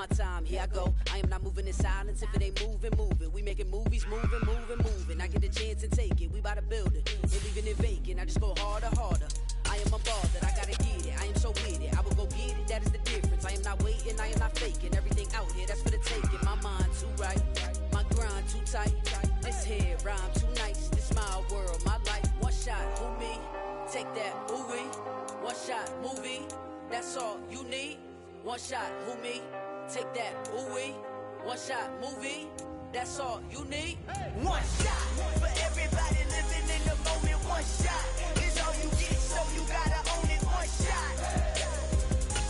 my time, here I go. I am not moving in silence. If it ain't moving, moving. We making movies, moving. I get the chance and take it. We bout to build it. Ain't leaving it vacant. I just go harder. I am unbothered. I gotta get it. I am so with it. I will go get it. That is the difference. I am not waiting. I am not faking. Everything out here, that's for the taking. My mind too right. My grind too tight. This here rhyme too nice. This my world, my life. One shot, who me? Take that, ooh-wee. One shot, movie. That's all you need. One shot, who me? Take that, ooh-wee. One shot, movie. That's all you need. One shot for everybody living in the moment. One shot is all you get, so you gotta own it. One shot.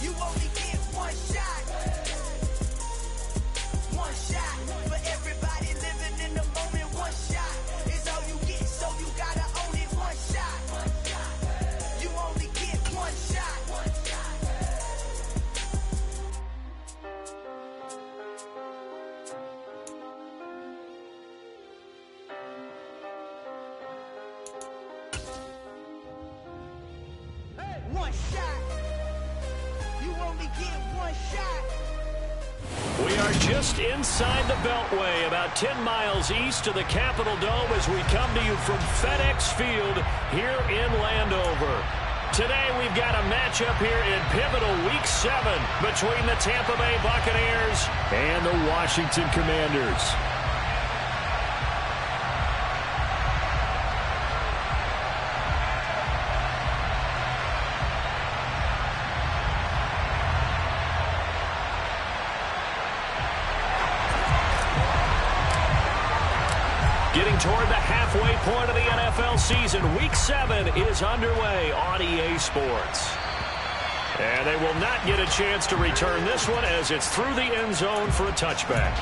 You only get one shot. One shot for everybody living in the moment. One shot is all you get, so you gotta own it. One shot. You only get one shot. One shot. You only get one shot. We are just inside the Beltway, about 10 miles east of the Capitol Dome as we come to you from FedEx Field here in Landover. Today we've got a matchup here in pivotal Week 7 between the Tampa Bay Buccaneers and the Washington Commanders. Getting toward the halfway point of the NFL season, Week 7 is underway on EA Sports. And they will not get a chance to return this one as it's through the end zone for a touchback.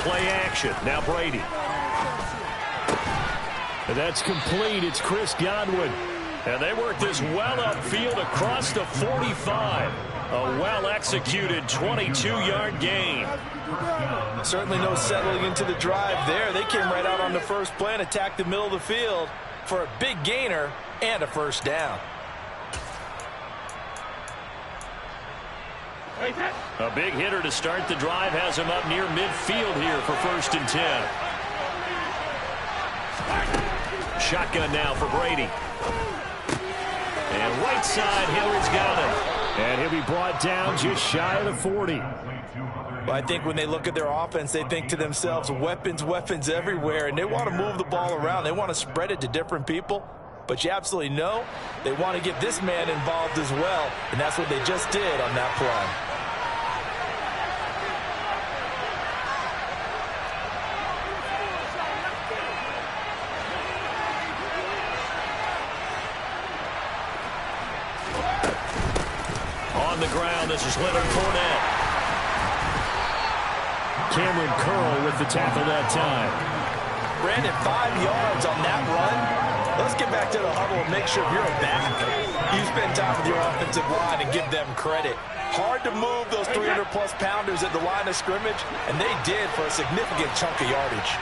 Play action. Now Brady. That's complete. It's Chris Godwin. And they work this well upfield across the 45. A well-executed 22-yard gain. Certainly no settling into the drive there. They came right out on the first play and attacked the middle of the field for a big gainer and a first down. A big hitter to start the drive has him up near midfield here for 1st and 10. Shotgun now for Brady. And right side, Henry's got him. And he'll be brought down just shy of the 40. Well, I think when they look at their offense, they think to themselves, weapons everywhere, and they want to move the ball around. They want to spread it to different people. But you absolutely know they want to get this man involved as well, and that's what they just did on that play. On the ground, this is Leonard Fournette. Cameron Curl with the tackle that time. Brandon, 5 yards on that run. Let's get back to the huddle and make sure if you're a back, you spend time with your offensive line and give them credit. Hard to move those 300-plus pounders at the line of scrimmage, and they did for a significant chunk of yardage.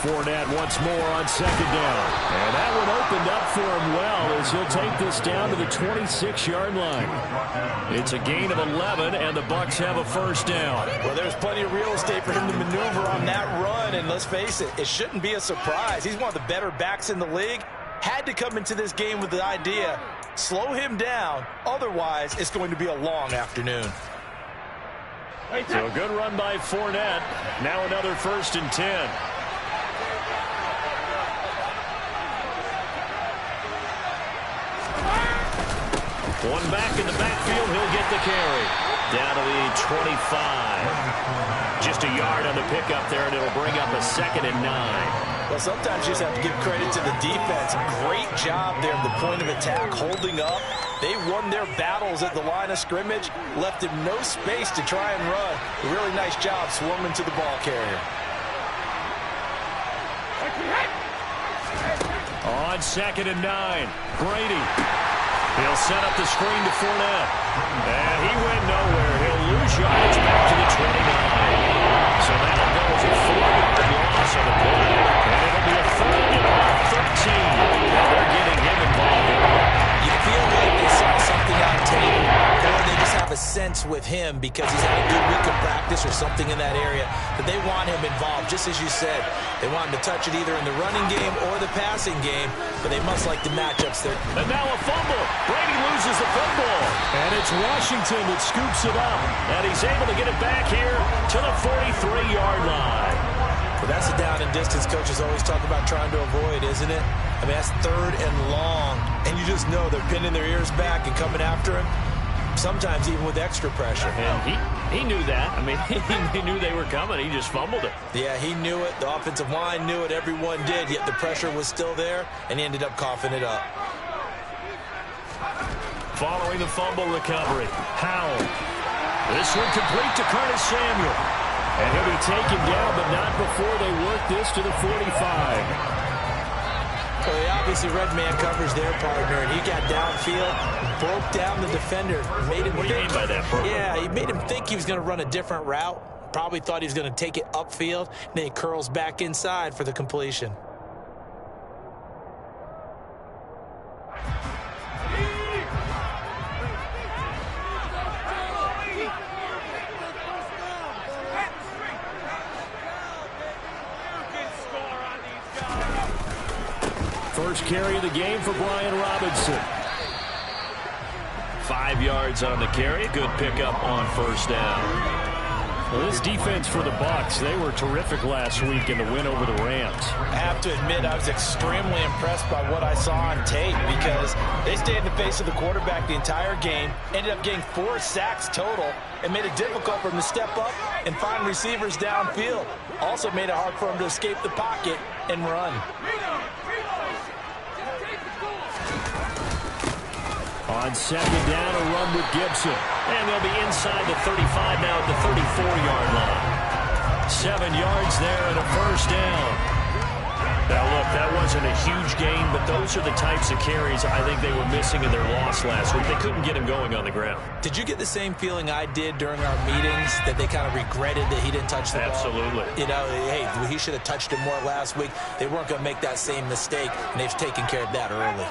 Fournette once more on 2nd down. And that one opened up for him well as he'll take this down to the 26-yard line. It's a gain of 11, and the Bucs have a first down. Well, there's plenty of real estate for him to maneuver on that run, and let's face it, it shouldn't be a surprise. He's one of the better backs in the league. Had to come into this game with the idea, slow him down, otherwise it's going to be a long afternoon. So a good run by Fournette. Now another 1st and 10. One back in the backfield, he'll get the carry. Down to the 25. Just a yard on the pickup there, and it'll bring up a 2nd and 9. Well, sometimes you just have to give credit to the defense. Great job there at the point of attack, holding up, They won their battles at the line of scrimmage, left him no space to try and run. A really nice job swarming to the ball carrier. On 2nd and 9, Brady. He'll set up the screen to Fournette. And he went nowhere. He'll lose yards back to the 29. So that'll go as a 4-yard loss on the play. And it'll be a 3rd and about 13. And they're getting him involved. You feel like they saw something on tape, or they just have a sense with him because he's had a good week of practice or something in that area that they want him involved. Just as you said, they want him to touch it either in the running game or the passing game, but they must like the matchups there. And now a fumble. Brady loses the football. And it's Washington that scoops it up. And he's able to get it back here to the 43-yard line. Well, that's the down and distance coaches always talk about trying to avoid, isn't it? I mean, that's 3rd and long, and you just know they're pinning their ears back and coming after him, sometimes even with extra pressure. And he knew that. I mean, he knew they were coming. He just fumbled it. Yeah, he knew it. The offensive line knew it. Everyone did, yet the pressure was still there, and he ended up coughing it up. Following the fumble recovery, Howell. This one complete to Curtis Samuel. And he'll be taken down, but not before they work this to the 45. Well, he obviously read man coverage their partner, and he got downfield, broke down the defender, made him What do you mean by that, Purple? Yeah, he made him think he was going to run a different route. Probably thought he was going to take it upfield, and then he curls back inside for the completion. First carry of the game for Brian Robinson. 5 yards on the carry. Good pickup on 1st down. Well, this defense for the Bucs, they were terrific last week in the win over the Rams. I have to admit, I was extremely impressed by what I saw on tape because they stayed in the face of the quarterback the entire game, ended up getting 4 sacks total, and made it difficult for him to step up and find receivers downfield. Also made it hard for him to escape the pocket and run. On 2nd down, a run with Gibson. And they'll be inside the 35 now at the 34-yard line. 7 yards there and a 1st down. Now, look, that wasn't a huge gain, but those are the types of carries I think they were missing in their loss last week. They couldn't get him going on the ground. Did you get the same feeling I did during our meetings, that they kind of regretted that he didn't touch the ball? Absolutely. You know, hey, he should have touched it more last week. They weren't going to make that same mistake, and they've taken care of that early.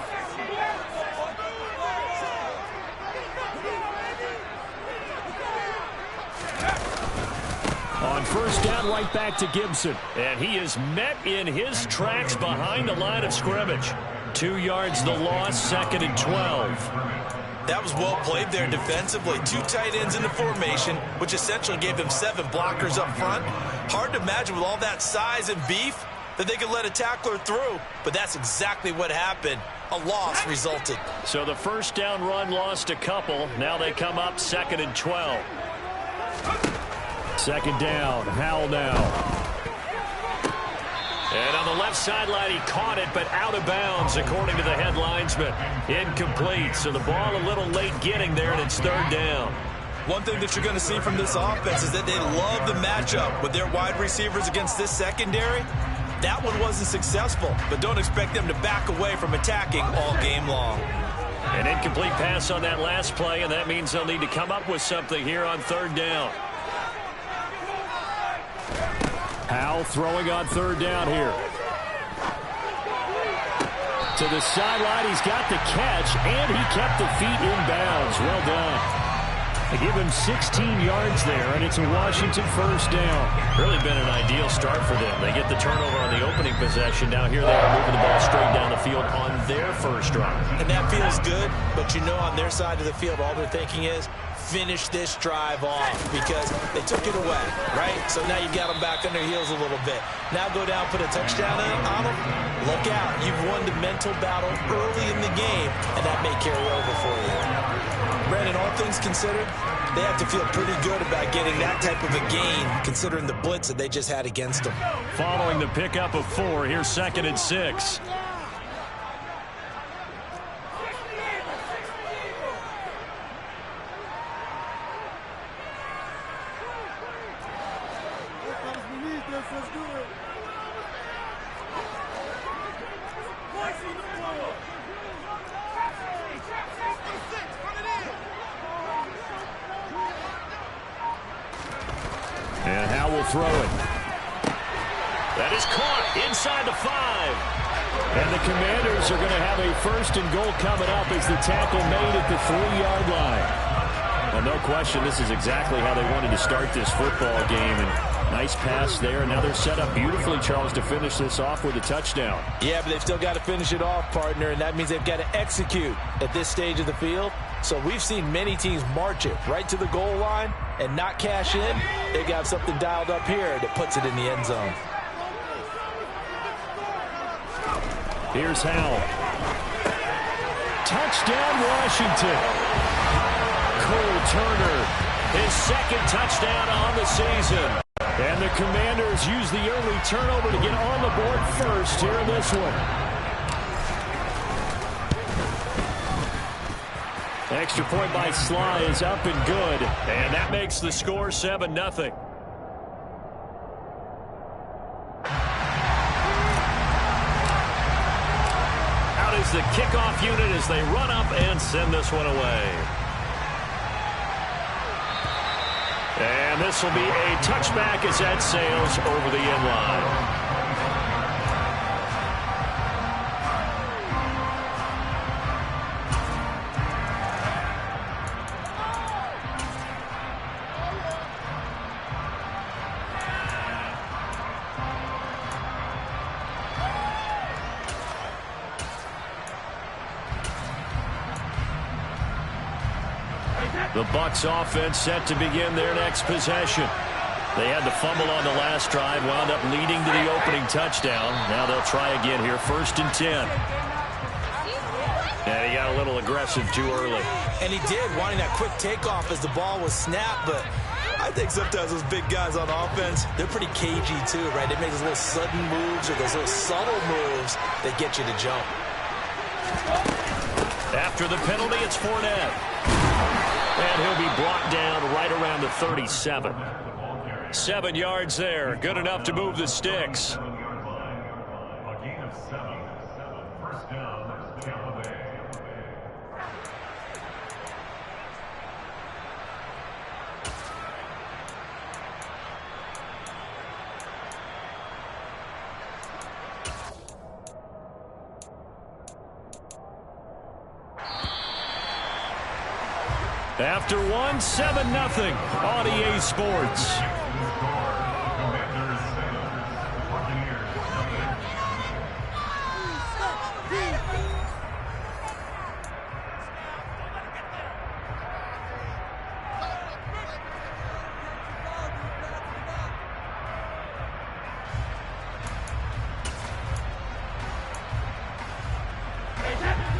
On 1st down, right back to Gibson. And he is met in his tracks behind the line of scrimmage. 2 yards the loss, 2nd and 12. That was well played there defensively. 2 tight ends in the formation, which essentially gave them 7 blockers up front. Hard to imagine with all that size and beef that they could let a tackler through. But that's exactly what happened. A loss resulted. So the 1st down run lost a couple. Now they come up 2nd and 12. 2nd down, Howell now. And on the left sideline, he caught it, but out of bounds, according to the head linesman. Incomplete, so the ball a little late getting there, and it's 3rd down. One thing that you're going to see from this offense is that they love the matchup with their wide receivers against this secondary. That one wasn't successful, but don't expect them to back away from attacking all game long. An incomplete pass on that last play, and that means they'll need to come up with something here on 3rd down. Howell throwing on 3rd down here. To the sideline, he's got the catch, and he kept the feet in bounds. Well done. They give him 16 yards there, and it's a Washington 1st down. Really been an ideal start for them. They get the turnover on the opening possession. Now here they are moving the ball straight down the field on their 1st drive. And that feels good, but you know on their side of the field, all they're thinking is, finish this drive off because they took it away, right? So now you got them back on their heels a little bit. Now go down, put a touchdown on them. Look out. You've won the mental battle early in the game, and that may carry over for you. Brandon, all things considered, they have to feel pretty good about getting that type of a gain considering the blitz that they just had against them. Following the pickup of 4, here's 2nd and 6. And Howe will throw it. That is caught inside the 5. And the Commanders are going to have a first and goal coming up as the tackle made at the 3-yard line. Well, no question, this is exactly how they wanted to start this football game. And nice pass there. Now they're set up beautifully, Charles, to finish this off with a touchdown. Yeah, but they've still got to finish it off, partner, and that means they've got to execute at this stage of the field. So we've seen many teams march it right to the goal line and not cash in. They've got something dialed up here that puts it in the end zone. Here's Howe. Touchdown, Washington. Cole Turner, his second touchdown on the season. And the Commanders use the early turnover to get on the board first here in this one. Extra point by Sly is up and good. And that makes the score 7-0. Out is the kickoff unit as they run up and send this one away. And this will be a touchback as that sails over the end line. The Bucs offense set to begin their next possession. They had the fumble on the last drive, wound up leading to the opening touchdown. Now they'll try again here, 1st and 10. And he got a little aggressive too early. And he did, wanting that quick takeoff as the ball was snapped. But I think sometimes those big guys on offense, they're pretty cagey too, right? They make those little sudden moves or those little subtle moves that get you to jump. After the penalty, it's Fournette. And he'll be brought down right around the 37. 7 yards there. Good enough to move the sticks. After one, 7-0 on EA Sports.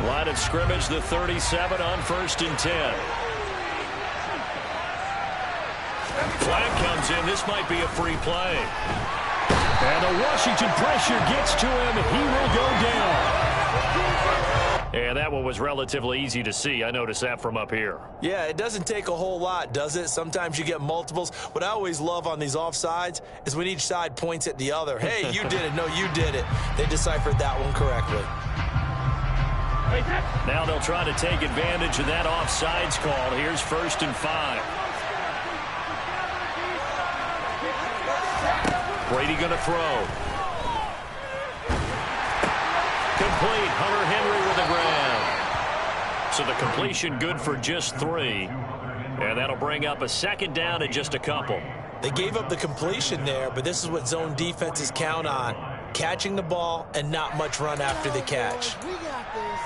Line of scrimmage, the 37 on 1st and 10. Flag comes in. This might be a free play. And the Washington pressure gets to him. He will go down. And that one was relatively easy to see. I noticed that from up here. Yeah, it doesn't take a whole lot, does it? Sometimes you get multiples. What I always love on these offsides is when each side points at the other. Hey, you did it. No, you did it. They deciphered that one correctly. Now they'll try to take advantage of that offsides call. Here's 1st and 5. Brady going to throw. Complete. Hunter Henry with the grab. So the completion good for just 3. And that'll bring up a 2nd down and just a couple. They gave up the completion there, but this is what zone defenses count on. Catching the ball and not much run after the catch. We got this.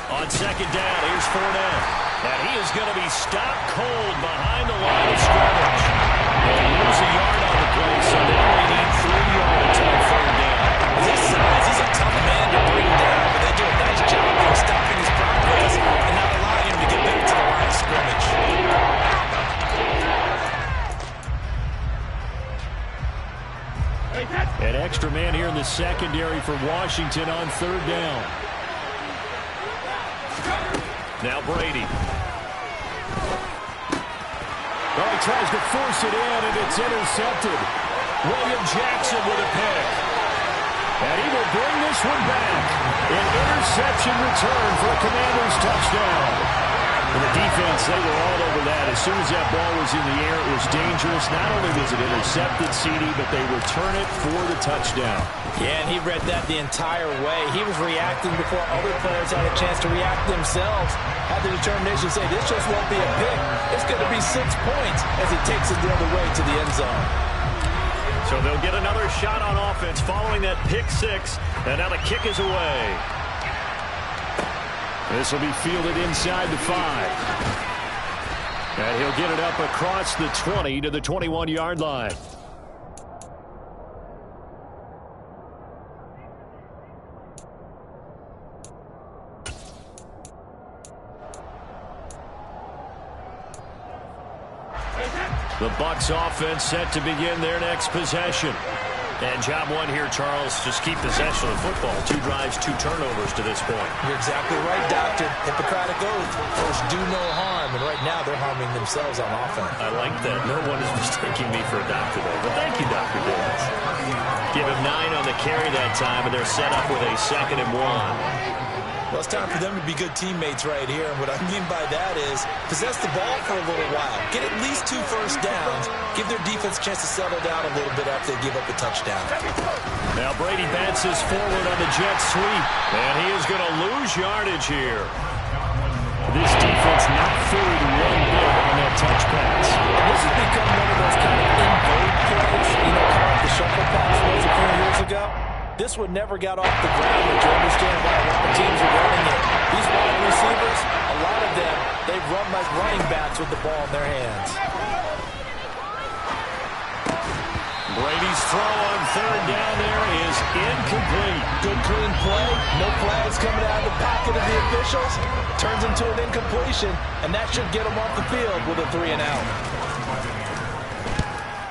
On 2nd down, here's Fournette. And he is going to be stopped cold behind the line of scrimmage. They'll lose a yard on the play, so they only need 3 yards on 3rd down. His size, he's a tough man to bring down, but they do a nice job of stopping his progress and not allowing him to get back to the line of scrimmage. An extra man here in the secondary for Washington on 3rd down. Now Brady. Oh, he tries to force it in, and it's intercepted. William Jackson with a pick. And he will bring this one back. An interception return for a Commanders touchdown. And the defense, they were all over that. As soon as that ball was in the air, it was dangerous. Not only was it intercepted, CD, but they return it for the touchdown. Yeah, and he read that the entire way. He was reacting before other players had a chance to react themselves. Had the determination to say, this just won't be a pick. It's going to be 6 points as he takes it the other way to the end zone. So they'll get another shot on offense following that pick 6. And now the kick is away. This will be fielded inside the 5. And he'll get it up across the 20 to the 21-yard line. The Bucs offense set to begin their next possession. And job one here, Charles, just keep possession of the football. 2 drives, 2 turnovers to this point. You're exactly right, Doctor. Hippocratic oath. First, do no harm. And right now, they're harming themselves on offense. I like that. No one is mistaking me for a doctor, though. But thank you, Dr. Davis. Give him 9 on the carry that time, and they're set up with a 2nd and 1. Well, it's time for them to be good teammates right here. And what I mean by that is possess the ball for a little while. Get at least 2 first downs. Give their defense a chance to settle down a little bit after they give up a touchdown. Now Brady bounces forward on the jet sweep. And he is going to lose yardage here. This defense not fooled one bit on that touch pass. This has become one of those kind of in-vogue plays. You know, kind of like the shuffle pass was a few years ago. This one never got off the ground, but you understand why a lot of teams are running it. These wide receivers, a lot of them, they run like running backs with the ball in their hands. Brady's throw on 3rd down there is incomplete. Good clean play. No flags coming out of the pocket of the officials. Turns into an incompletion, and that should get them off the field with a 3 and out.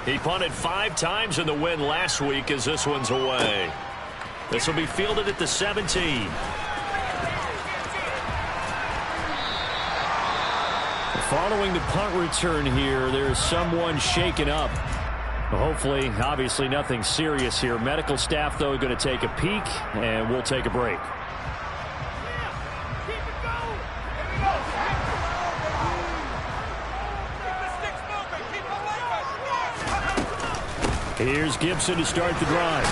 He punted 5 times in the win last week as this one's away. This will be fielded at the 17. Following the punt return here, there's someone shaken up. Hopefully, obviously nothing serious here. Medical staff, though, going to take a peek, and we'll take a break. Here's Gibson to start the drive.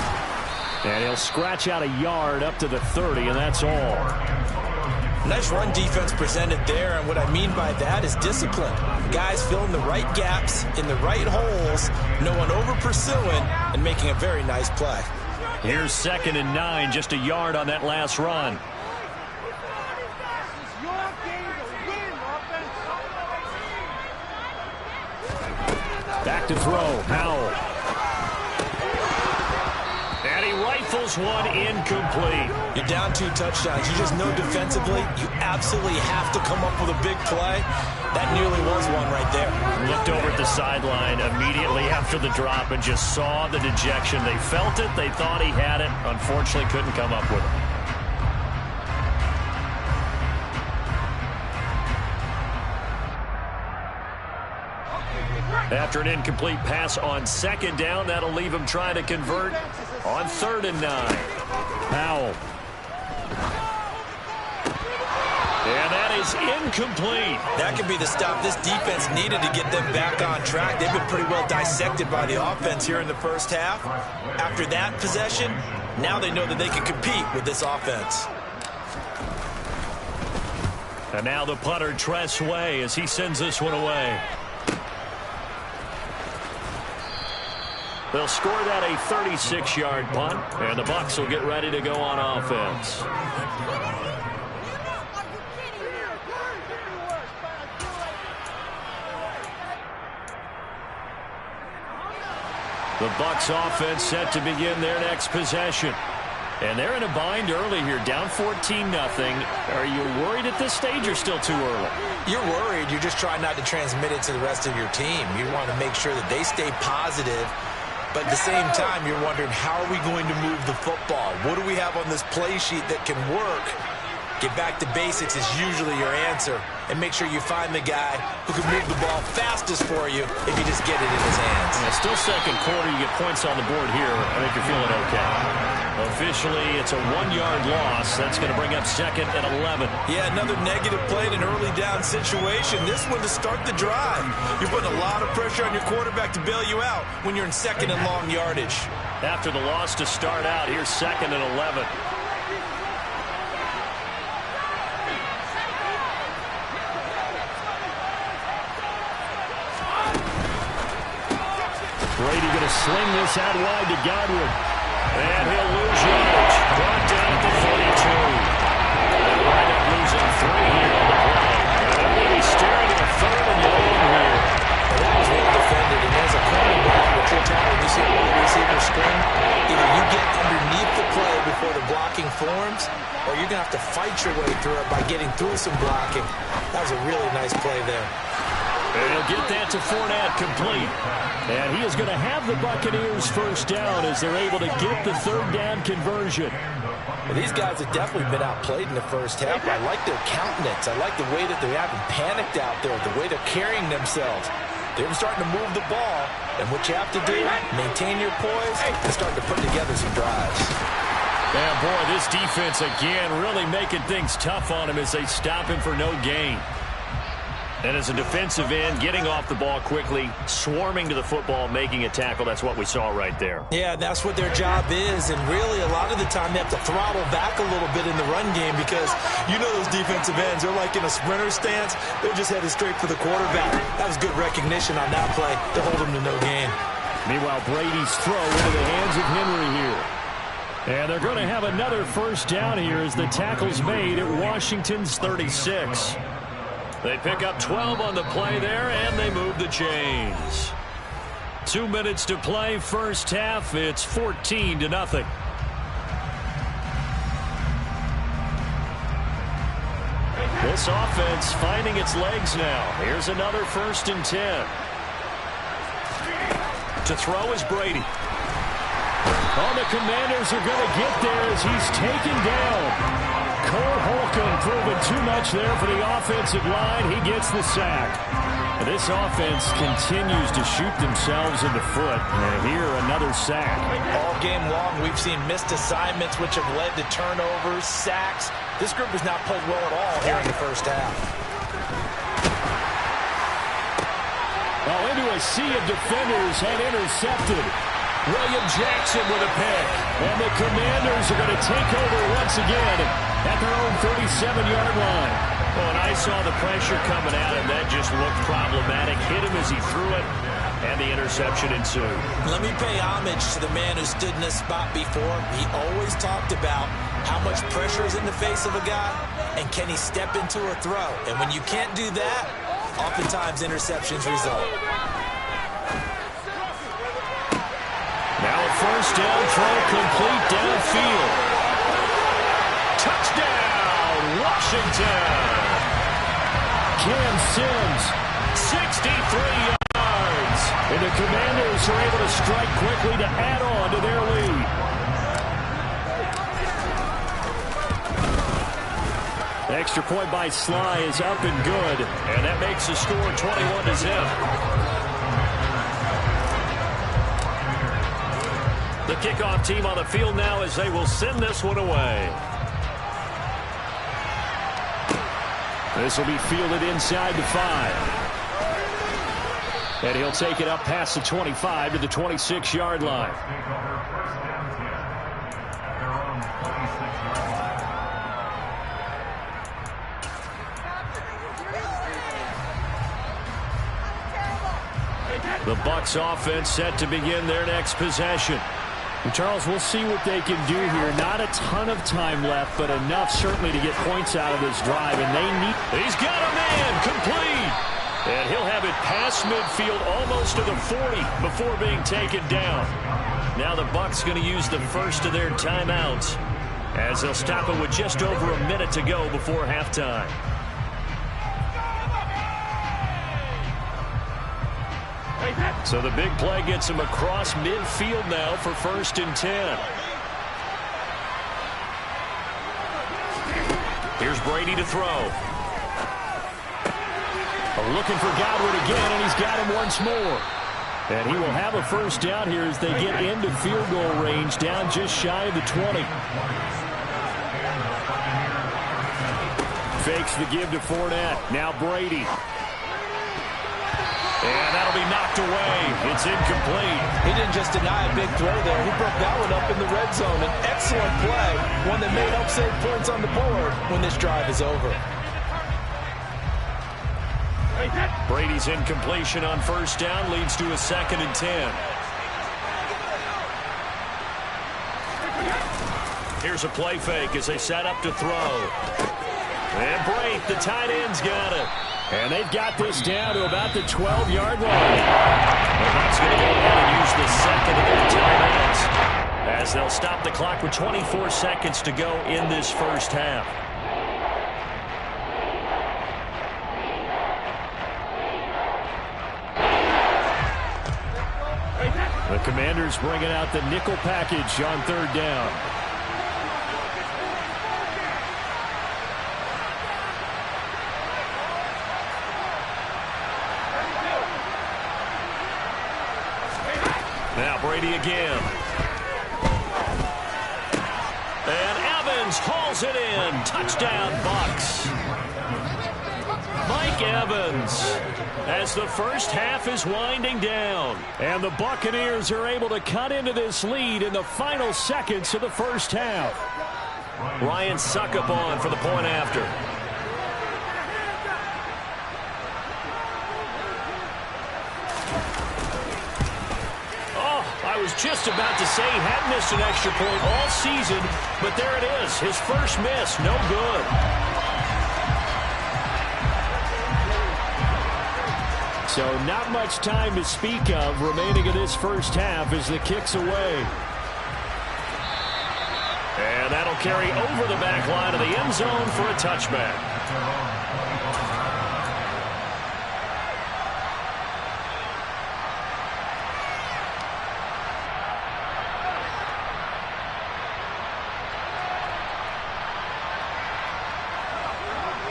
And he'll scratch out a yard up to the 30, and that's all. Nice run defense presented there, and what I mean by that is discipline. Guys filling the right gaps in the right holes, no one over-pursuing, and making a very nice play. Here's 2nd and 9, just a yard on that last run. Back to throw, Howell. And he rifles one incomplete. You're down 2 touchdowns. You just know defensively you absolutely have to come up with a big play. That nearly was one right there. Looked over at the sideline immediately after the drop and just saw the dejection. They felt it. They thought he had it. Unfortunately, couldn't come up with it. After an incomplete pass on 2nd down, that'll leave him trying to convert on 3rd and 9. Powell. And that is incomplete. That could be the stop this defense needed to get them back on track. They've been pretty well dissected by the offense here in the first half. After that possession, now they know that they can compete with this offense. And now the punter, Tress Way, as he sends this one away. They'll score that a 36-yard punt, and the Bucs will get ready to go on offense. The Bucs offense set to begin their next possession. And they're in a bind early here, down 14-0. Are you worried at this stage or still too early? You're worried. You're just trying not to transmit it to the rest of your team. You want to make sure that they stay positive. But at the same time, you're wondering, how are we going to move the football? What do we have on this play sheet that can work? Get back to basics is usually your answer. And make sure you find the guy who can move the ball fastest for you if you just get it in his hands. Yeah, still second quarter. You get points on the board here. I think you're feeling okay. Officially, it's a 1-yard loss. That's going to bring up 2nd and 11. Yeah, another negative play in an early down situation. This one to start the drive. You're putting a lot of pressure on your quarterback to bail you out when you're in 2nd and long yardage. After the loss to start out, here's 2nd and 11. Brady going to sling this out wide to Godwin. And he'll lose yardage. Brought down at the 42. They wind up losing 3 here on the play. And they're going to be staring at a 3rd and long here. And that was well defended. And as a cornerback, what you're telling you see all the receivers screen, either you get underneath the play before the blocking forms, or you're going to have to fight your way through it by getting through some blocking. That was a really nice play there. And he'll get that to Fournette complete. And he is going to have the Buccaneers first down as they're able to get the 3rd down conversion. Well, these guys have definitely been outplayed in the first half. I like their countenance. I like the way that they haven't panicked out there, the way they're carrying themselves. They're starting to move the ball. And what you have to do, maintain your poise and start to put together some drives. Yeah, boy, this defense again really making things tough on him as they stop him for no gain. And as a defensive end, getting off the ball quickly, swarming to the football, making a tackle, that's what we saw right there. Yeah, that's what their job is. And really, a lot of the time, they have to throttle back a little bit in the run game because you know those defensive ends, they're like in a sprinter stance. They're just headed straight for the quarterback. That was good recognition on that play to hold him to no gain. Meanwhile, Brady's throw into the hands of Henry here. And they're going to have another first down here as the tackle's made at Washington's 36. They pick up 12 on the play there, and they move the chains. 2 minutes to play, first half. It's 14-0. This offense finding its legs now. Here's another 1st and 10. To throw is Brady. Oh, the Commanders are going to get there as he's taken down. Cole Holcomb proving too much there for the offensive line. He gets the sack. And this offense continues to shoot themselves in the foot. And here, another sack. All game long, we've seen missed assignments, which have led to turnovers, sacks. This group has not played well at all here in the first half. Well, into a sea of defenders and intercepted. William Jackson with a pick. And the Commanders are going to take over once again at their own 37-yard line. Oh, and I saw the pressure coming at him. That just looked problematic. Hit him as he threw it, and the interception ensued. Let me pay homage to the man who stood in this spot before. He always talked about how much pressure is in the face of a guy, and can he step into a throw. And when you can't do that, oftentimes interceptions result. Now a first down throw complete downfield. Touchdown, Washington. Cam Sims, 63 yards. And the Commanders are able to strike quickly to add on to their lead. Extra point by Sly is up and good. And that makes the score 21-0. The kickoff team on the field now as they will send this one away. This will be fielded inside the 5. And he'll take it up past the 25 to the 26-yard line. The Bucs offense set to begin their next possession. And Charles, we'll see what they can do here. Not a ton of time left, but enough certainly to get points out of this drive. And they need... He's got a man complete. And he'll have it past midfield almost to the 40 before being taken down. Now the Bucs going to use the first of their timeouts as they'll stop it with just over a minute to go before halftime. So the big play gets him across midfield now for 1st and 10. Here's Brady to throw. Looking for Godwin again, and he's got him once more. And he will have a first down here as they get into field goal range, down just shy of the 20. Fakes the give to Fournette. Now Brady. And that'll be knocked away. It's incomplete. He didn't just deny a big throw there. He broke that one up in the red zone. An excellent play, one that may help save points on the board when this drive is over. Brady's incompletion on first down leads to a 2nd and 10. Here's a play fake as they set up to throw. And Brate, the tight end's got it. And they've got this down to about the 12-yard line. The Bucs going to go ahead and use the second of their timeouts as they'll stop the clock with 24 seconds to go in this first half. The Commanders bringing out the nickel package on 3rd down. Now Brady again. And Evans hauls it in. Touchdown, Bucs. Mike Evans as the first half is winding down. And the Buccaneers are able to cut into this lead in the final seconds of the first half. Ryan Succop for the point after. I was just about to say he hadn't missed an extra point all season, but there it is. His first miss, no good. So not much time to speak of remaining in this first half as the kick's away. And that'll carry over the back line of the end zone for a touchback.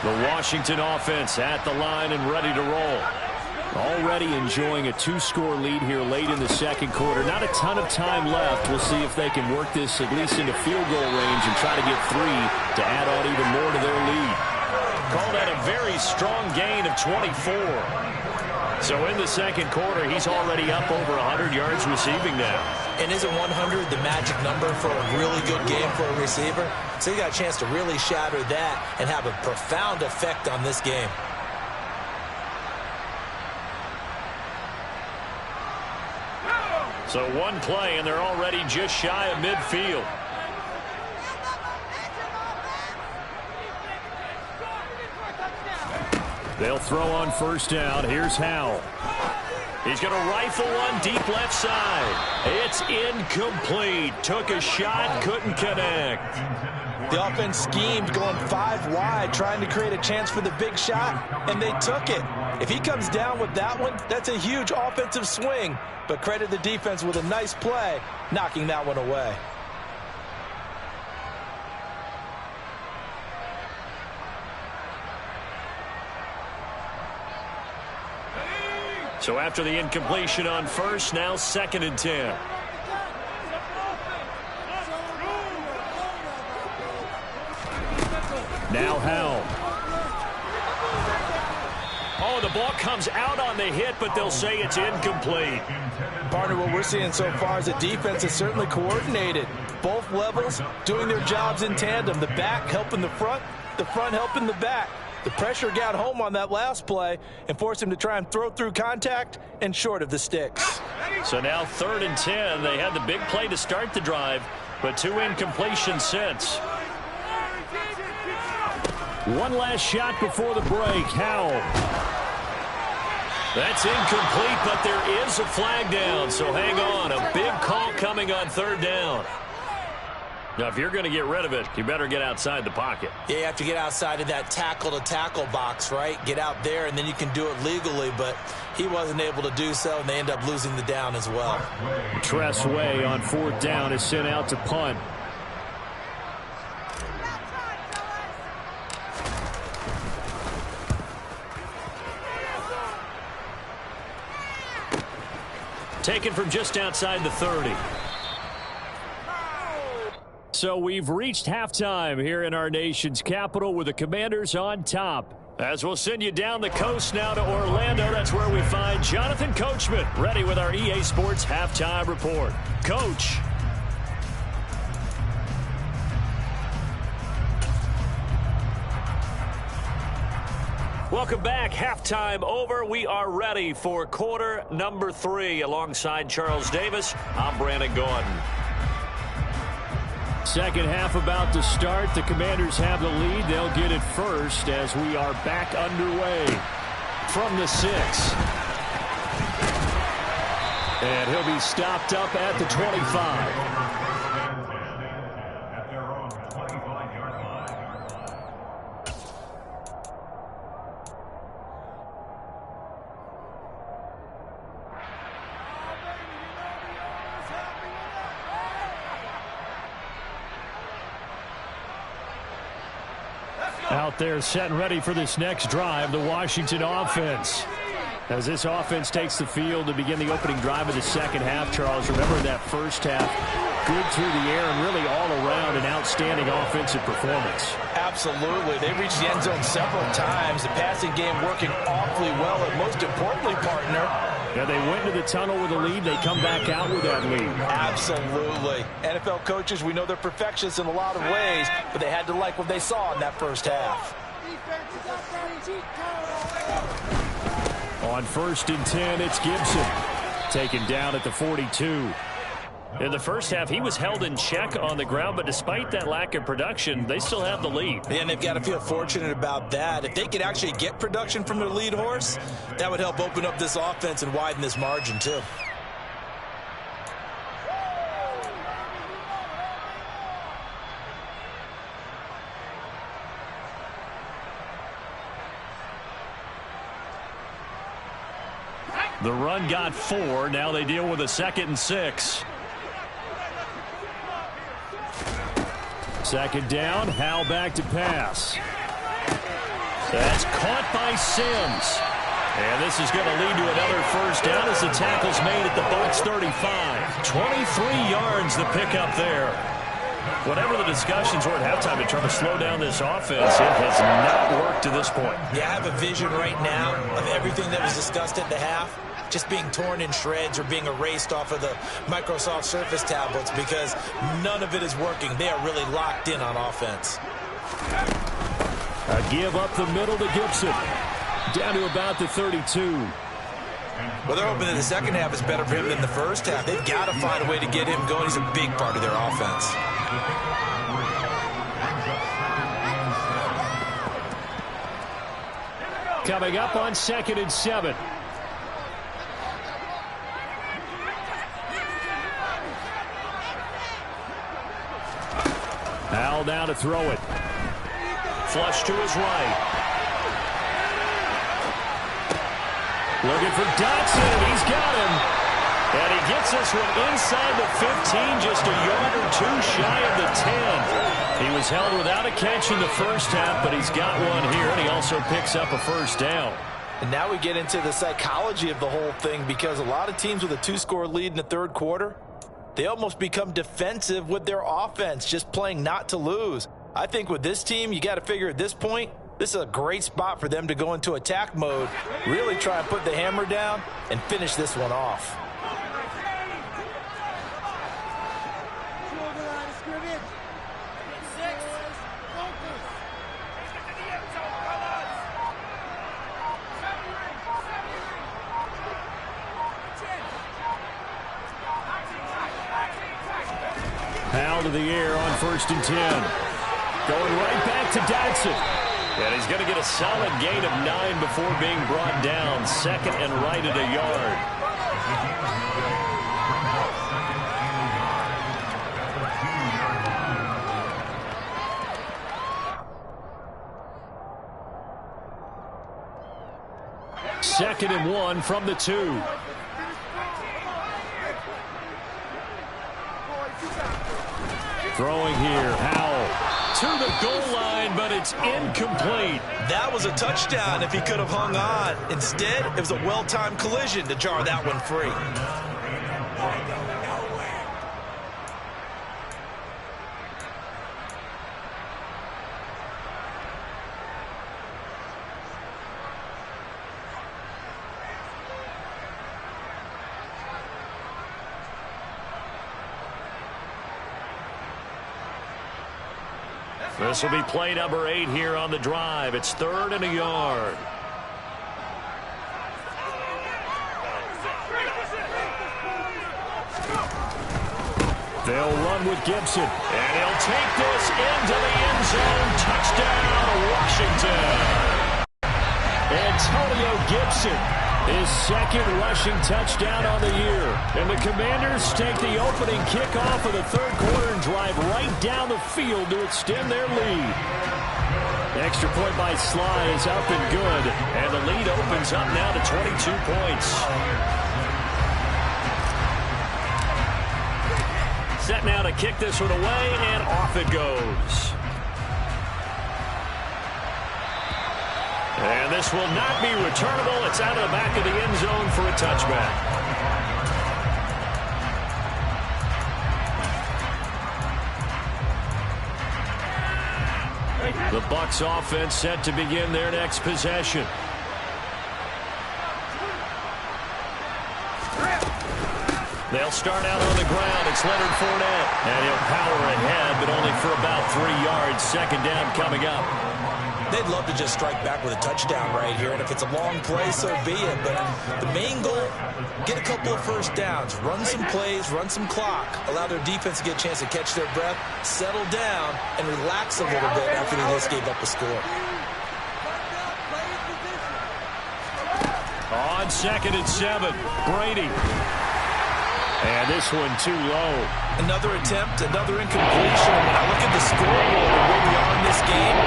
The Washington offense at the line and ready to roll. Already enjoying a 2-score lead here late in the second quarter. Not a ton of time left. We'll see if they can work this at least into field goal range and try to get 3 to add on even more to their lead. Called that a very strong gain of 24. So in the second quarter, he's already up over 100 yards receiving now. And isn't 100 the magic number for a really good game for a receiver? So you got a chance to really shatter that and have a profound effect on this game. So one play, and they're already just shy of midfield. They'll throw on first down. Here's Howell. He's going to rifle one deep left side. It's incomplete. Took a shot, couldn't connect. The offense schemed going 5 wide, trying to create a chance for the big shot, and they took it. If he comes down with that one, that's a huge offensive swing. But credit the defense with a nice play, knocking that one away. So after the incompletion on first, now 2nd and 10. Now Howell. Oh, the ball comes out on the hit, but they'll say it's incomplete. Partner, what we're seeing so far is the defense is certainly coordinated. Both levels doing their jobs in tandem. The back helping the front helping the back. The pressure got home on that last play and forced him to try and throw through contact and short of the sticks. So now 3rd and 10. They had the big play to start the drive, but 2 incompletions since. One last shot before the break. Howell. That's incomplete, but there is a flag down, so hang on. A big call coming on 3rd down. Now, if you're going to get rid of it, you better get outside the pocket. Yeah, you have to get outside of that tackle-to-tackle box, right? Get out there, and then you can do it legally, but he wasn't able to do so, and they end up losing the down as well. Tress Way on 4th down is sent out to punt. Taken from just outside the 30. So we've reached halftime here in our nation's capital with the Commanders on top. As we'll send you down the coast now to Orlando, that's where we find Jonathan Coachman, ready with our EA Sports Halftime Report. Coach. Welcome back. Halftime over. We are ready for quarter number 3. Alongside Charles Davis, I'm Brandon Gordon. Second half about to start. The Commanders have the lead. They'll get it first as we are back underway from the 6. And he'll be stopped up at the 25. Out there set and ready for this next drive, the Washington offense. As this offense takes the field to begin the opening drive of the second half, Charles, remember that first half, good through the air and really all around an outstanding offensive performance. Absolutely. They reached the end zone several times. The passing game working awfully well, and most importantly, partner, yeah, they went into the tunnel with a lead. They come back out with that lead. Absolutely. NFL coaches, we know they're perfectionists in a lot of ways, but they had to like what they saw in that first half. On 1st and 10, it's Gibson. Taken down at the 42. In the first half, he was held in check on the ground, but despite that lack of production, they still have the lead. And they've got to feel fortunate about that. If they could actually get production from their lead horse, that would help open up this offense and widen this margin, too. The run got 4. Now they deal with a 2nd and 6. Second down, Howell back to pass. That's caught by Sims. And this is going to lead to another first down as the tackle's made at the Bucs 35. 23 yards the pickup there. Whatever the discussions were at halftime to try to slow down this offense, it has not worked to this point. Yeah, I have a vision right now of everything that was discussed at the half just being torn in shreds or being erased off of the Microsoft Surface tablets because none of it is working. They are really locked in on offense. A give up the middle to Gibson. Down to about the 32. Well, they're hoping that the second half is better for him than the first half. They've got to find a way to get him going. He's a big part of their offense. Coming up on 2nd and 7. Howell now to throw it. Flush to his right. Looking for Dotson. He's got him. And he gets this one inside the 15, just a yard or 2 shy of the 10. He was held without a catch in the first half, but he's got one here, and he also picks up a first down. And now we get into the psychology of the whole thing because a lot of teams with a 2-score lead in the third quarter, they almost become defensive with their offense, just playing not to lose. I think with this team, you got to figure at this point, this is a great spot for them to go into attack mode, really try and put the hammer down and finish this one off. Howell to the air on 1st and 10. Going right back to Dotson. And he's going to get a solid gain of 9 before being brought down. 2nd and right at a yard. Second and 1 from the 2. Throwing here, Howell to the goal line, but it's incomplete. That was a touchdown if he could have hung on. Instead, it was a well-timed collision to jar that one free. This will be play number 8 here on the drive. It's 3rd and a yard. They'll run with Gibson, and he'll take this into the end zone. Touchdown, Washington. Antonio Gibson, his 2nd rushing touchdown on the year. And the Commanders take the opening kickoff of the 3rd quarter and drive right down the field to extend their lead. Extra point by Sly is up and good, and the lead opens up now to 22 points. Set now to kick this one away, and off it goes. And this will not be returnable. It's out of the back of the end zone for a touchback. The Bucs offense set to begin their next possession. They'll start out on the ground. It's Leonard Fournette. And he'll power ahead, but only for about 3 yards. 2nd down coming up. They'd love to just strike back with a touchdown right here. And if it's a long play, so be it. But the main goal, get a couple of first downs. Run some plays, run some clock. Allow their defense to get a chance to catch their breath, settle down, and relax a little bit after they just gave up a score. On 2nd and 7, Brady. And this one too low. Another attempt, another incompletion. When I look at the scoreboard and where we are in this game,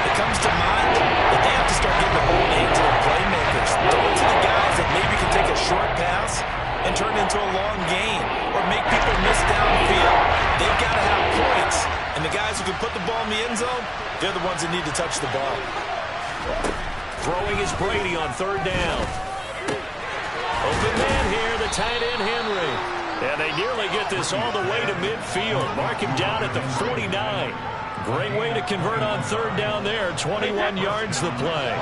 it comes to mind that they have to start getting the ball into their playmakers. Throw it to the guys that maybe can take a short pass and turn it into a long gain or make people miss downfield. They've got to have points. And the guys who can put the ball in the end zone, they're the ones that need to touch the ball. Throwing is Brady on 3rd down. Open man here, the tight end Henry. And they nearly get this all the way to midfield. Mark him down at the 49. Great way to convert on 3rd down there. 21 yards the play.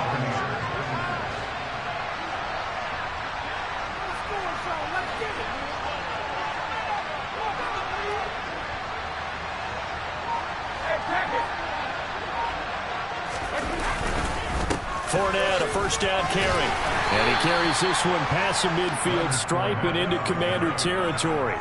Fournette, a 1st down carry. And he carries this one past the midfield stripe and into Commander territory.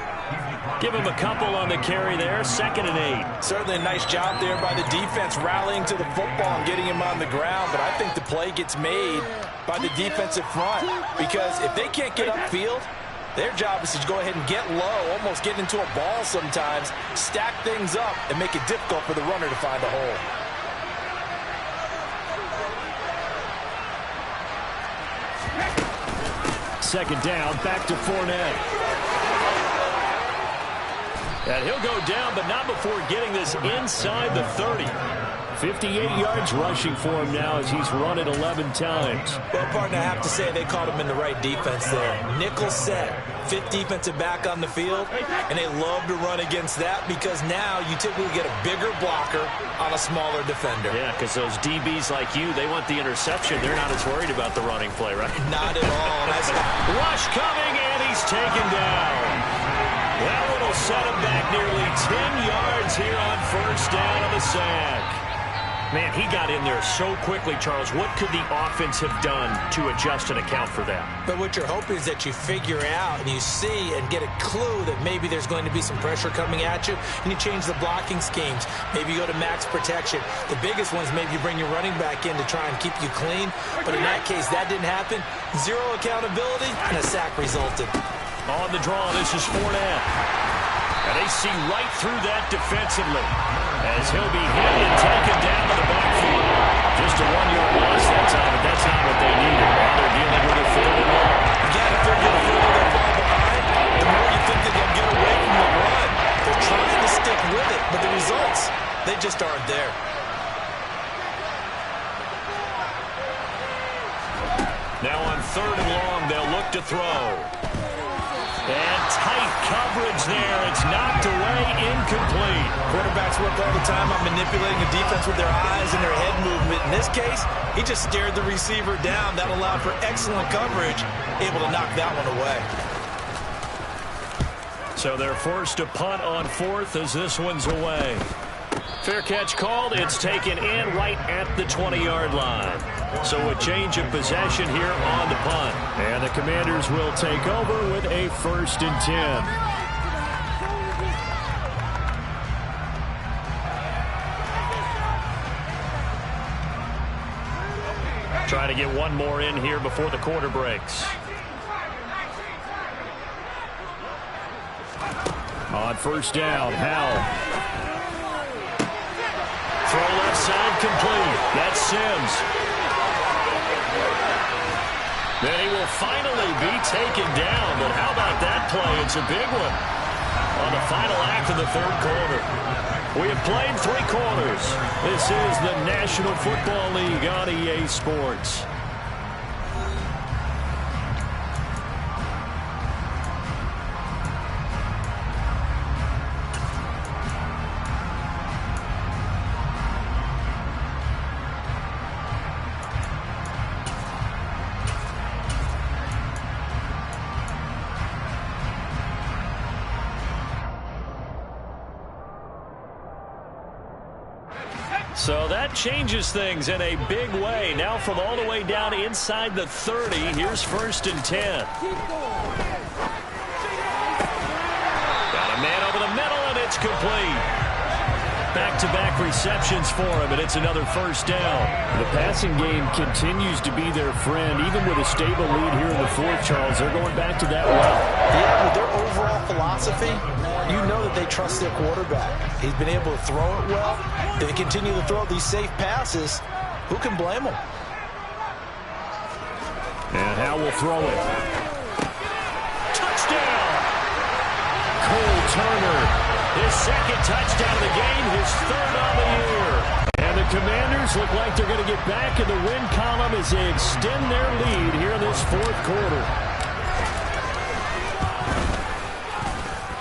Give him a couple on the carry there. 2nd and 8. Certainly a nice job there by the defense rallying to the football and getting him on the ground. But I think the play gets made by the defensive front. Because if they can't get upfield, their job is to go ahead and get low, almost get into a ball sometimes, stack things up, and make it difficult for the runner to find a hole. 2nd down, back to Fournette. And he'll go down, but not before getting this inside the 30. 58 yards rushing for him now as he's run it 11 times. Well, partner, I have to say they caught him in the right defense there. Nickel set, 5th defensive back on the field, and they love to run against that because now you typically get a bigger blocker on a smaller defender. Yeah, because those DBs like you, they want the interception. They're not as worried about the running play, right? Not at all. Rush coming, and he's taken down. That one will set him back nearly 10 yards here on 1st down on the sack. Man, he got in there so quickly, Charles. What could the offense have done to adjust and account for that? But what you're hoping is that you figure out and you see and get a clue that maybe there's going to be some pressure coming at you, and you change the blocking schemes. Maybe you go to max protection. The biggest ones, maybe you bring your running back in to try and keep you clean. But in that case, that didn't happen. 0 accountability, and a sack resulted. On the draw, this is Fournette. And they see right through that defensively as he'll be hit and taken down to the backfield. Just a 1-yard loss that time, but that's not what they needed. Now they're dealing with a 3rd and long. You got to figure the further they fall behind, the more you think that they'll get away from the run. They're trying to stick with it, but the results, they just aren't there. Now on 3rd and long, they'll look to throw. And tight coverage there. It's knocked away, incomplete. Quarterbacks work all the time on manipulating the defense with their eyes and their head movement. In this case, he just stared the receiver down. That allowed for excellent coverage, able to knock that one away. So they're forced to punt on 4th as this one's away. Fair catch called. It's taken in right at the 20-yard line. So a change of possession here on the punt. And the Commanders will take over with a 1st and 10. Try to get one more in here before the quarter breaks. On 1st down, Howell. Throw left side complete. That's Sims. Then he will finally be taken down. But how about that play? It's a big one on the final act of the 3rd quarter. We have played 3 quarters. This is the National Football League on EA Sports. So that changes things in a big way. Now from all the way down inside the 30, here's 1st and 10. Got a man over the middle, and it's complete. Back-to-back receptions for him, and it's another 1st down. The passing game continues to be their friend. Even with a stable lead here in the 4th, Charles, they're going back to that well. Yeah, with their overall philosophy, you know that they trust their quarterback. He's been able to throw it well. They continue to throw these safe passes. Who can blame them? And Howell will throw it. Touchdown! Cole Turner, his 2nd touchdown of the game, his 3rd on the year. And the Commanders look like they're going to get back in the win column as they extend their lead here in this 4th quarter.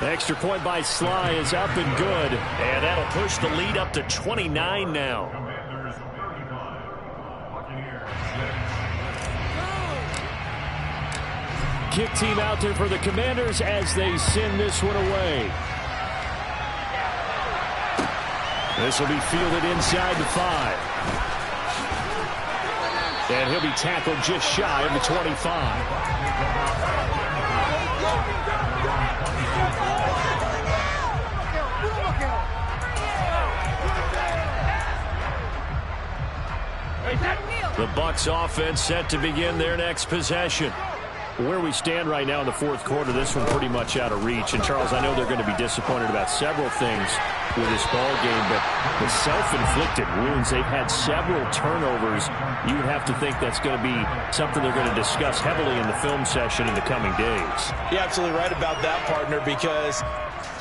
The extra point by Sly is up and good. And that'll push the lead up to 29 now. Kick team out there for the Commanders as they send this one away. This will be fielded inside the 5. And he'll be tackled just shy of the 25. The Bucs offense set to begin their next possession. Where we stand right now in the 4th quarter, this one pretty much out of reach. And, Charles, I know they're going to be disappointed about several things with this ball game, but the self-inflicted wounds, they've had several turnovers. You would have to think that's going to be something they're going to discuss heavily in the film session in the coming days. You're absolutely right about that, partner, because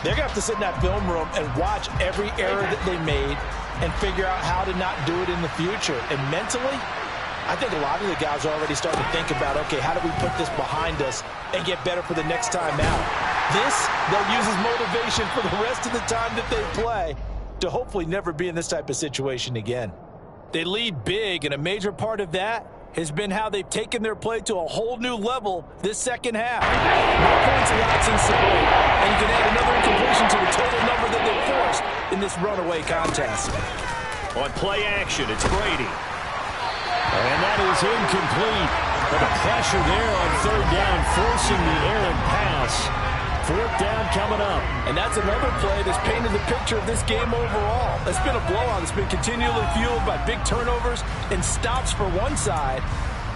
they're going to have to sit in that film room and watch every error that they made and figure out how to not do it in the future. And mentally, I think a lot of the guys are already starting to think about, okay, how do we put this behind us and get better for the next time out? This, they'll use as motivation for the rest of the time that they play to hopefully never be in this type of situation again. They lead big, and a major part of that has been how they've taken their play to a whole new level this 2nd half. No points allowed since the break, and you can add another incompletion to the total number that they forced in this runaway contest. On play action, it's Brady. And that is incomplete. But the pressure there on 3rd down, forcing the errant pass. 4th down coming up. And that's another play that's painted the picture of this game overall. It's been a blowout. It's been continually fueled by big turnovers and stops for one side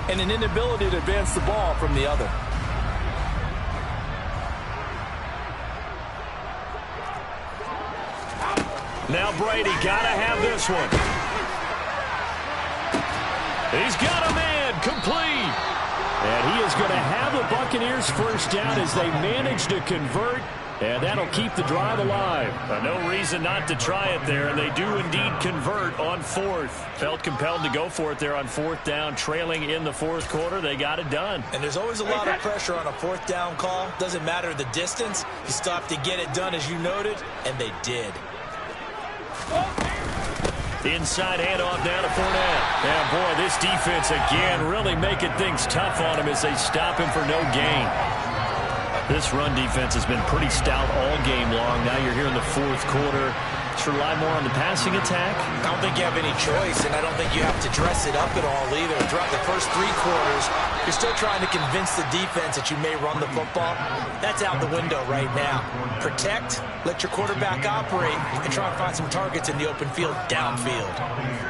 and an inability to advance the ball from the other. Now Brady got to have this one. He's got a man, complete. And he is going to have the Buccaneers 1st down as they manage to convert, and that'll keep the drive alive. No reason not to try it there, and they do indeed convert on 4th. Felt compelled to go for it there on 4th down, trailing in the 4th quarter. They got it done. And there's always a lot of pressure on a 4th down call. Doesn't matter the distance. You stop to get it done, as you noted, and they did. Inside handoff down to Fournette. And boy, this defense again really making things tough on him as they stop him for no gain. This run defense has been pretty stout all game long. Now you're here in the fourth quarter. Just rely more on the passing attack? I don't think you have any choice, and I don't think you have to dress it up at all either. Throughout the first 3 quarters, you're still trying to convince the defense that you may run the football. That's out the window right now. Protect, let your quarterback operate, and try and find some targets in the open field downfield.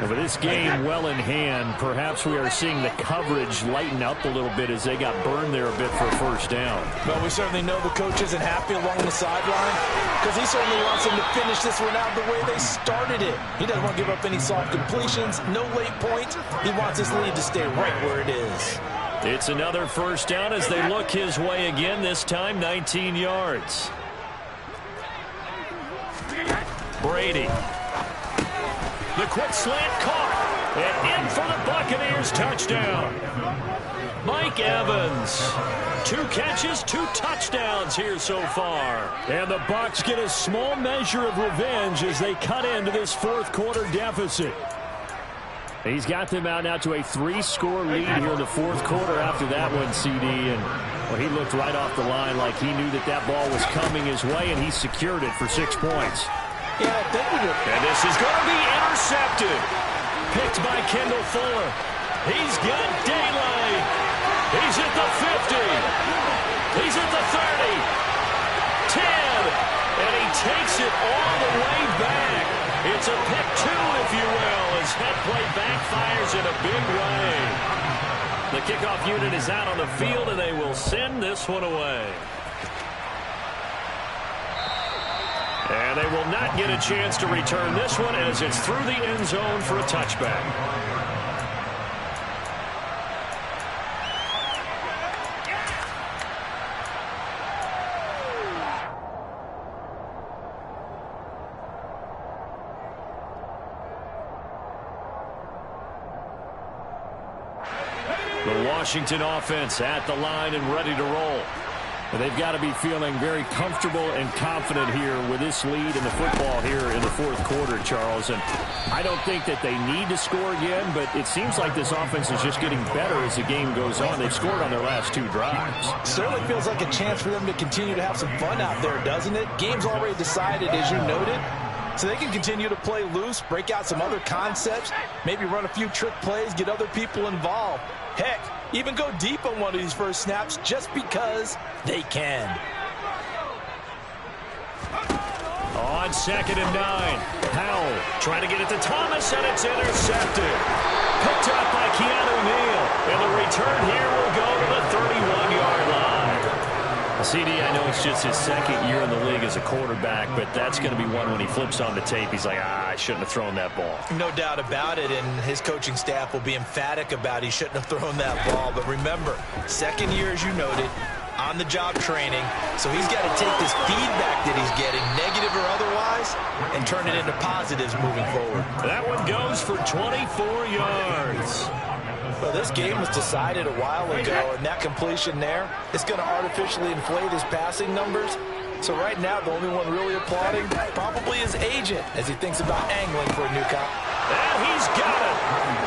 Well, with this game well in hand, perhaps we are seeing the coverage lighten up a little bit as they got burned there a bit for a first down. But we certainly know the coach isn't happy along the sideline because he certainly wants them to finish this one out the way they started it. He doesn't want to give up any soft completions, no late points. He wants his lead to stay right where it is. It's another first down as they look his way again, this time 19 yards. Brady. The quick slant caught. And in for the Buccaneers touchdown. Mike Evans. 2 catches, 2 touchdowns here so far. And the Bucs get a small measure of revenge as they cut into this fourth quarter deficit. He's got them out now to a 3-score lead here in the fourth quarter after that one, CD. And well, he looked right off the line like he knew that that ball was coming his way, and he secured it for 6 points. Yeah, I think we did. And this is going to be intercepted. Picked by Kendall Fuller. He's got daylight. He's at the 50. He's at the 30. 10. And he takes it all the way back. It's a pick 2, if you will, as that play backfires in a big way. The kickoff unit is out on the field, and they will send this one away. And they will not get a chance to return this one as it's through the end zone for a touchback. The Washington offense at the line and ready to roll. They've got to be feeling very comfortable and confident here with this lead in the football here in the fourth quarter, Charles. And I don't think that they need to score again, but it seems like this offense is just getting better as the game goes on. They've scored on their last 2 drives. Certainly feels like a chance for them to continue to have some fun out there, doesn't it? Game's already decided, as you noted. So they can continue to play loose, break out some other concepts, maybe run a few trick plays, get other people involved. Heck, even go deep on one of these first snaps just because they can. On 2nd and 9, Howell trying to get it to Thomas, and it's intercepted. Picked up by Keanu Neal, and the return here will go to the 31-yard line. CD, I know it's just his 2nd year in the league as a quarterback, but that's going to be one when he flips on the tape. He's like, I shouldn't have thrown that ball. No doubt about it, and his coaching staff will be emphatic about he shouldn't have thrown that ball. But remember, 2nd year, as you noted, on-the-job training, so he's got to take this feedback that he's getting, negative or otherwise, and turn it into positives moving forward. That one goes for 24 yards. Well, this game was decided a while ago, and that completion there is going to artificially inflate his passing numbers. So right now, the only one really applauding probably his agent as he thinks about angling for a new cop. And he's got it.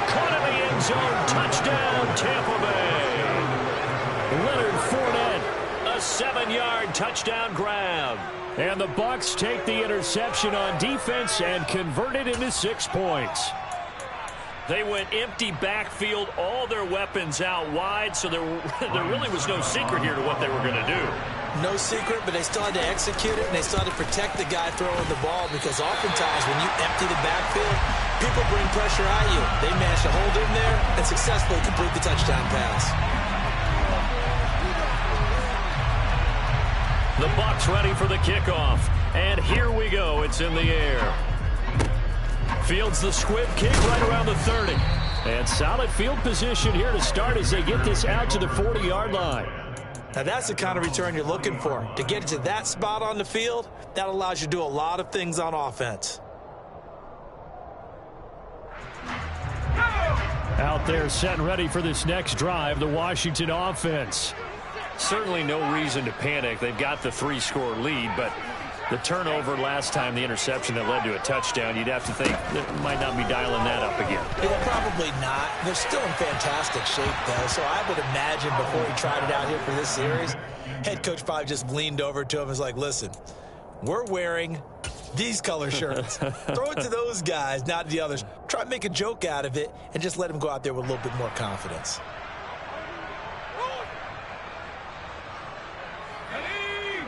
Caught in the end zone. Touchdown, Tampa Bay. Leonard Fournette, a 7-yard touchdown grab. And the Bucs take the interception on defense and convert it into 6 points. They went empty backfield, all their weapons out wide, so there really was no secret here to what they were going to do. No secret, but they still had to execute it, and they still had to protect the guy throwing the ball, because oftentimes when you empty the backfield, people bring pressure at you. They managed to hold in there and successfully complete the touchdown pass. The Bucs ready for the kickoff, and here we go. It's in the air. Fields the squib kick right around the 30. And solid field position here to start as they get this out to the 40-yard line. Now that's the kind of return you're looking for. To get it to that spot on the field, that allows you to do a lot of things on offense. Out there set and ready for this next drive, the Washington offense. Certainly no reason to panic. They've got the 3-score lead, but The turnover last time, the interception that led to a touchdown, you'd have to think that might not be dialing that up again. Yeah, probably not. They're still in fantastic shape, though, so I would imagine before he tried it out here for this series, head coach probably just leaned over to him and was like, listen, we're wearing these color shirts. Throw it to those guys, not the others. Try to make a joke out of it and just let him go out there with a little bit more confidence.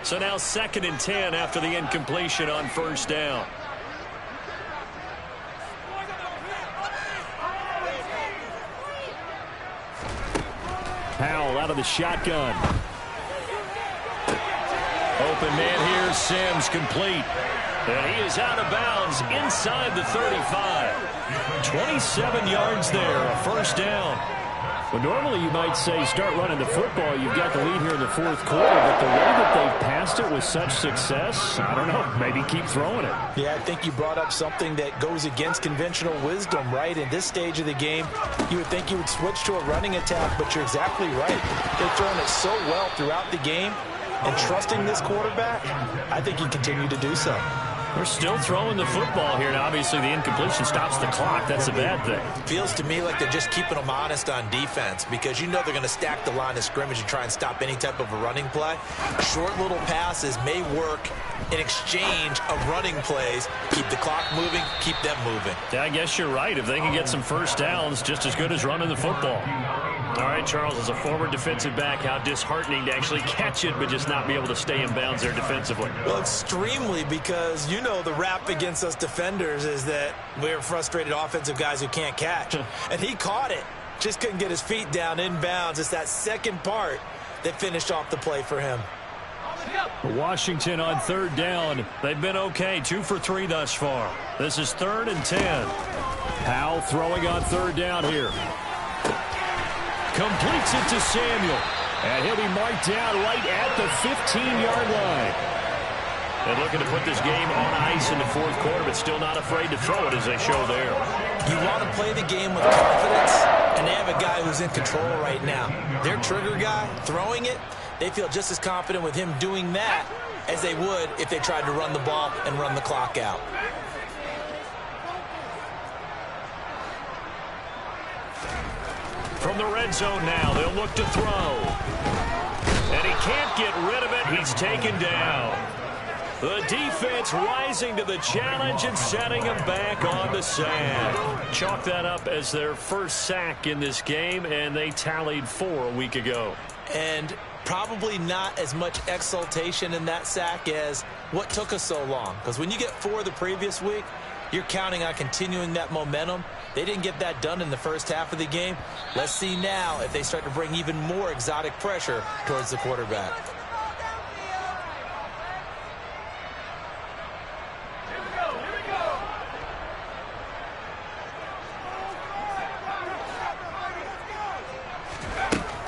So now 2nd and 10 after the incompletion on first down. Powell out of the shotgun. Open man here, Sims complete. And he is out of bounds inside the 35. 27 yards there, a first down. Well, normally you might say start running the football. You've got the lead here in the 4th quarter, but the way that they've passed it with such success, I don't know, maybe keep throwing it. Yeah, I think you brought up something that goes against conventional wisdom, right? In this stage of the game, you would think you would switch to a running attack, but you're exactly right. They've thrown it so well throughout the game, and trusting this quarterback, I think you continue to do so. We're still throwing the football here. Now, obviously, the incompletion stops the clock. That's a bad thing. Feels to me like they're just keeping them honest on defense because you know they're going to stack the line of scrimmage and try and stop any type of a running play. Short little passes may work in exchange of running plays. Keep the clock moving, keep them moving. Yeah, I guess you're right. If they can get some first downs, just as good as running the football. All right, Charles, as a forward defensive back, how disheartening to actually catch it but just not be able to stay in bounds there defensively. Well, extremely, because you know the rap against us defenders is that we're frustrated offensive guys who can't catch. And he caught it. Just couldn't get his feet down in bounds. It's that second part that finished off the play for him. Washington on 3rd down. They've been okay, 2 for 3 thus far. This is 3rd and 10. Powell throwing on 3rd down here. Completes it to Samuel. And he'll be marked down right at the 15-yard line. And looking to put this game on ice in the 4th quarter, but still not afraid to throw it as they show there. You want to play the game with confidence, and they have a guy who's in control right now. Their trigger guy, throwing it, they feel just as confident with him doing that as they would if they tried to run the ball and run the clock out. From the red zone now, they'll look to throw. And he can't get rid of it. He's taken down. The defense rising to the challenge and setting him back on the sand. Chalk that up as their first sack in this game, and they tallied 4 a week ago. And probably not as much exultation in that sack as what took us so long. Because when you get 4 the previous week, you're counting on continuing that momentum. They didn't get that done in the first half of the game. Let's see now if they start to bring even more exotic pressure towards the quarterback.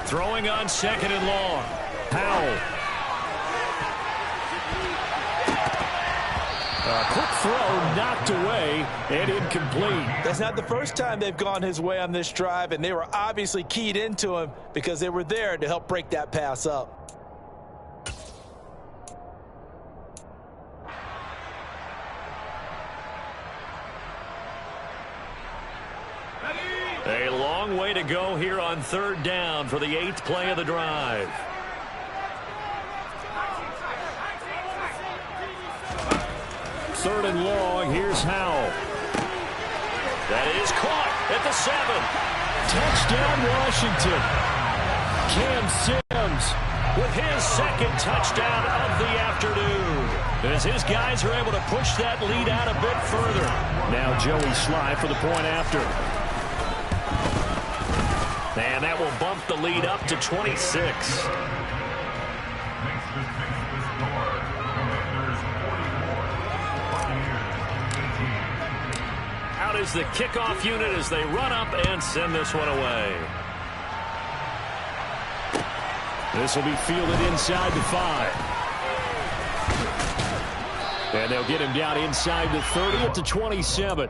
Throwing on 2nd and long. Powell. A quick throw knocked away and incomplete. That's not the first time they've gone his way on this drive, and they were obviously keyed into him because they were there to help break that pass up. A long way to go here on 3rd down for the 8th play of the drive. Third and long, here's Howell. That is caught at the 7. Touchdown, Washington. Cam Sims with his 2nd touchdown of the afternoon. As his guys are able to push that lead out a bit further. Now Joey Sly for the point after. And that will bump the lead up to 26. Out is the kickoff unit as they run up and send this one away. This will be fielded inside the 5. And they'll get him down inside the 30 at the 27.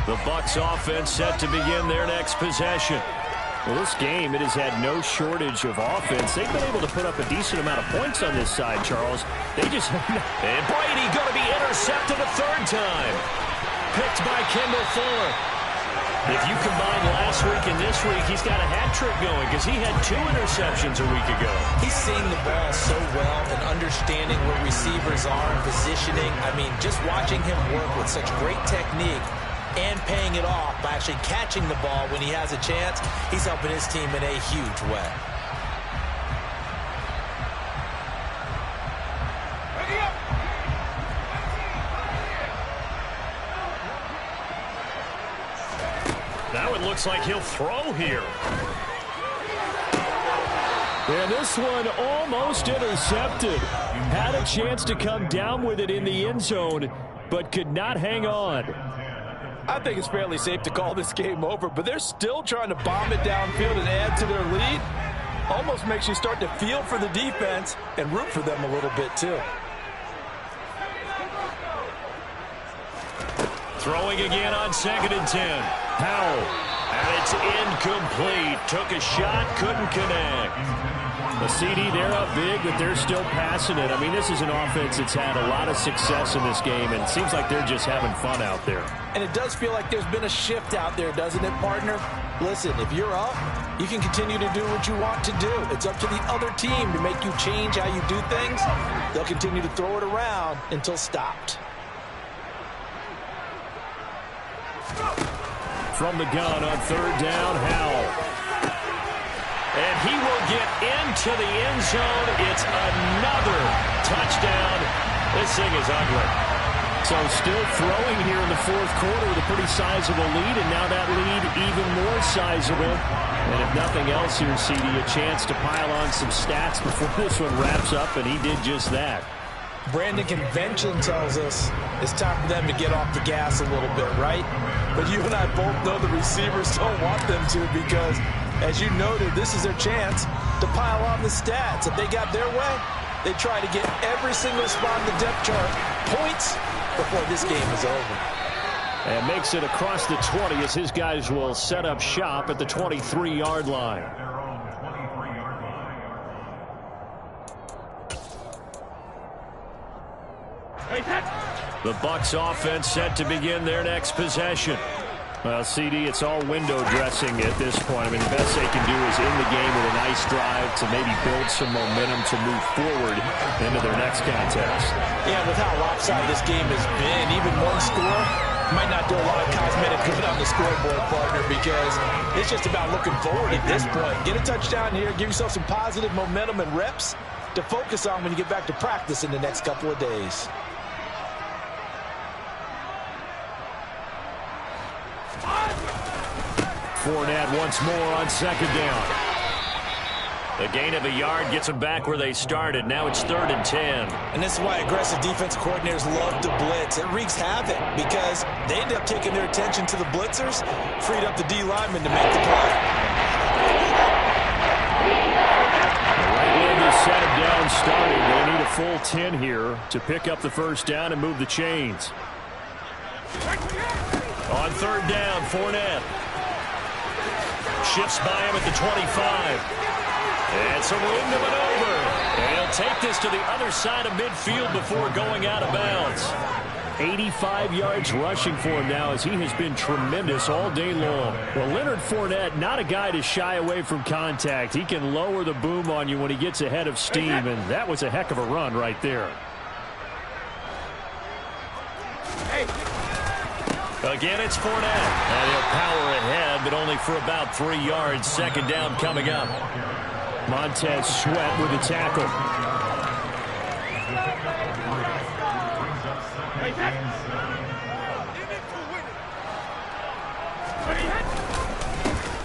The Bucs offense set to begin their next possession. Well, this game, it has had no shortage of offense. They've been able to put up a decent amount of points on this side, Charles. They just... And Brady going to be intercepted a third time. Picked by Kendall Fuller. If you combine last week and this week, he's got a hat trick going because he had 2 interceptions a week ago. He's seeing the ball so well and understanding where receivers are and positioning. I mean, just watching him work with such great technique and paying it off by actually catching the ball when he has a chance, he's helping his team in a huge way. Now it looks like he'll throw here. And this one almost intercepted. Had a chance to come down with it in the end zone, but could not hang on. I think it's fairly safe to call this game over, but they're still trying to bomb it downfield and add to their lead. Almost makes you start to feel for the defense and root for them a little bit too. Throwing again on 2nd and 10. Powell. And it's incomplete. Took a shot, couldn't connect. The CD, they're up big, but they're still passing it. I mean, this is an offense that's had a lot of success in this game, and it seems like they're just having fun out there. And it does feel like there's been a shift out there, doesn't it, partner? Listen, if you're up, you can continue to do what you want to do. It's up to the other team to make you change how you do things. They'll continue to throw it around until stopped. From the gun on 3rd down, Howell. And he will get into the end zone. It's another touchdown. This thing is ugly. So still throwing here in the 4th quarter with a pretty sizable lead, and now that lead even more sizable. And if nothing else here, CD, a chance to pile on some stats before this one wraps up, and he did just that. Brandon, convention tells us it's time for them to get off the gas a little bit, right? But you and I both know the receivers don't want them to because, as you noted, this is their chance to pile on the stats. If they got their way, they try to get every single spot in the depth chart points before this game is over. And makes it across the 20 as his guys will set up shop at the 23-yard line. The Bucs offense set to begin their next possession. Well, CD, it's all window dressing at this point. I mean, the best they can do is in the game with a nice drive to maybe build some momentum to move forward into their next contest. Yeah, with how lopsided this game has been, even one score might not do a lot of cosmetic good on the scoreboard, partner, because it's just about looking forward at this point. Get a touchdown here, give yourself some positive momentum and reps to focus on when you get back to practice in the next couple of days. Fournette once more on 2nd down. The gain of a yard gets them back where they started. Now it's 3rd and 10. And this is why aggressive defensive coordinators love to blitz. It wreaks havoc because they end up taking their attention to the blitzers, freed up the D lineman to make the play. The right leg is set him down starting. They need a full 10 here to pick up the 1st down and move the chains. On 3rd down, Fournette. Shifts by him at the 25. And some room to maneuver. And he'll take this to the other side of midfield before going out of bounds. 85 yards rushing for him now as he has been tremendous all day long. Well, Leonard Fournette, not a guy to shy away from contact. He can lower the boom on you when he gets ahead of steam, and that was a heck of a run right there. Again, it's Fournette. And he'll power ahead, but only for about 3 yards. 2nd down coming up. Montez Sweat with the tackle.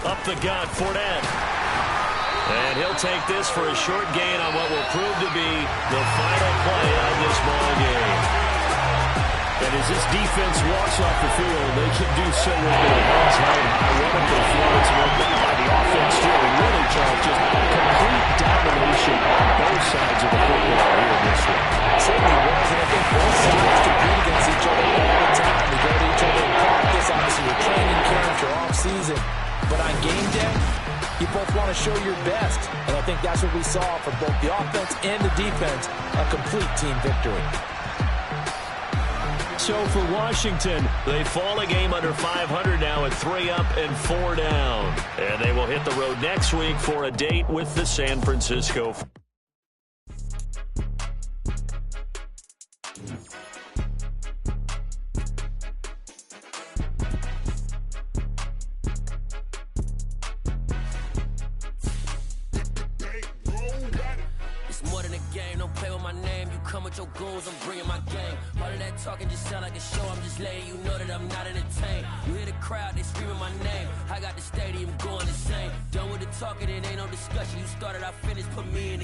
Up the gut, Fournette. And he'll take this for a short gain on what will prove to be the final play of this ball game. And as this defense walks off the field, they can do so with their hands held. I want them to throw it by the offense, too. And really, Charles, just complete domination on both sides of the football here in this one. Certainly was, and I think both sides compete against each other all the time. They go to each other in practice, obviously with training camp or off-season. But on game day, to show your best. And I think that's what we saw from both the offense and the defense, a complete team victory. So for Washington, they fall a game under 500 now at 3 up and 4 down. And they will hit the road next week for a date with the San Francisco. Your goons, I'm bringing my game. All of that talking just sound like a show. I'm just letting you know that I'm not entertained. You hear the crowd, they screaming my name. I got the stadium going insane. Done with the talking, it ain't no discussion. You started, I finished, put me in